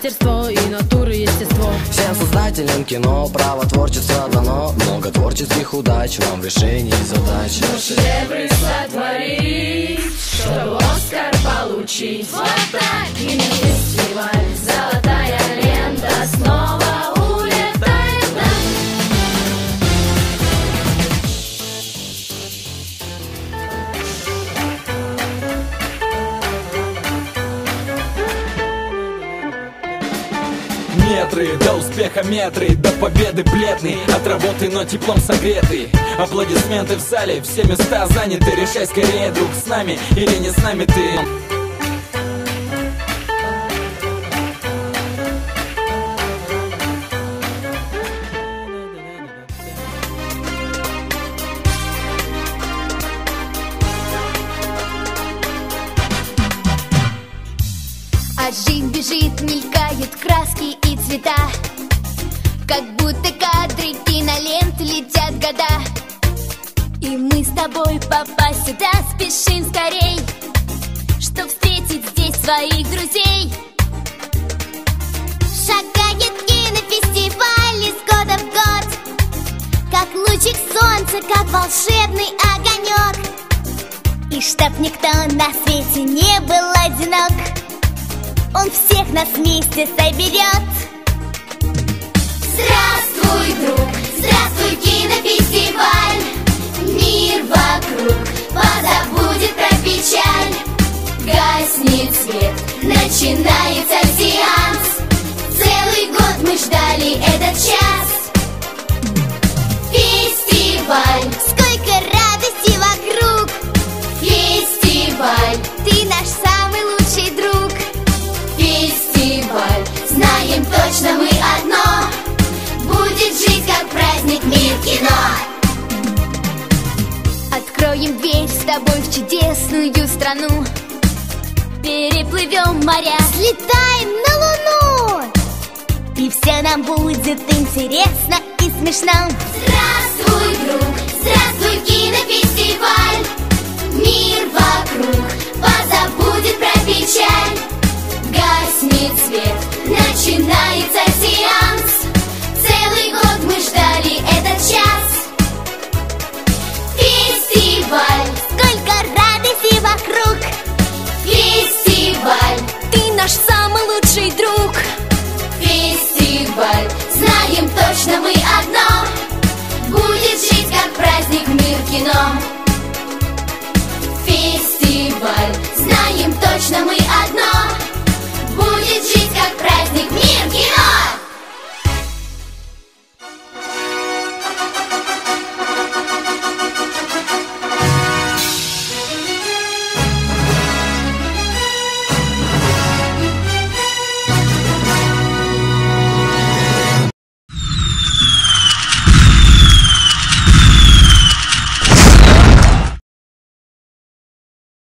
мастерство и натура естество. Всем создателям кино право творчества дано. Много творческих удач вам в решении задач. Но шедевры сотворить, чтобы Оскар получить. Вот так кинофестиваль, золотая лента снова улетает нам. Метры до успеха, метры до победы бледный. От работы, но теплом согретый. Аплодисменты в зале, все места заняты. Решай скорее, друг, с нами или не с нами ты. А жизнь бежит, мелькают краски и цвета, как будто кадры киноленты летят года. И мы с тобой попасть сюда спешим скорей, чтоб встретить здесь своих друзей. Шагает кинофестиваль из года в год, как лучик солнца, как волшебный огонек. И чтоб никто на свете не был одинок, он всех нас вместе соберет. Здравствуй, друг, здравствуй, кинофестиваль. Мир вокруг позабудет про печаль. Гаснет свет, начинается сеанс. Целый год мы ждали этот час. Фестиваль, сколько радости вокруг. Фестиваль, ты наш самый лучший друг. Фестиваль, знаем точно мы одно: будет жить как праздник, мир кино. Откроем дверь с тобой в чудесную страну, переплывем моря, слетаем на Луну, и все нам будет интересно и смешно. Здравствуй, друг, здравствуй, кинофестиваль. Мир вокруг позабудет про печаль. Гаснет свет, начинается сеанс. Целый год мы ждали этот час. Фестиваль, сколько радости вокруг. Фестиваль, ты наш самый лучший друг. Фестиваль, знаем точно мы одно: будет жить как праздник, мир кино. Фестиваль, знаем точно мы одно: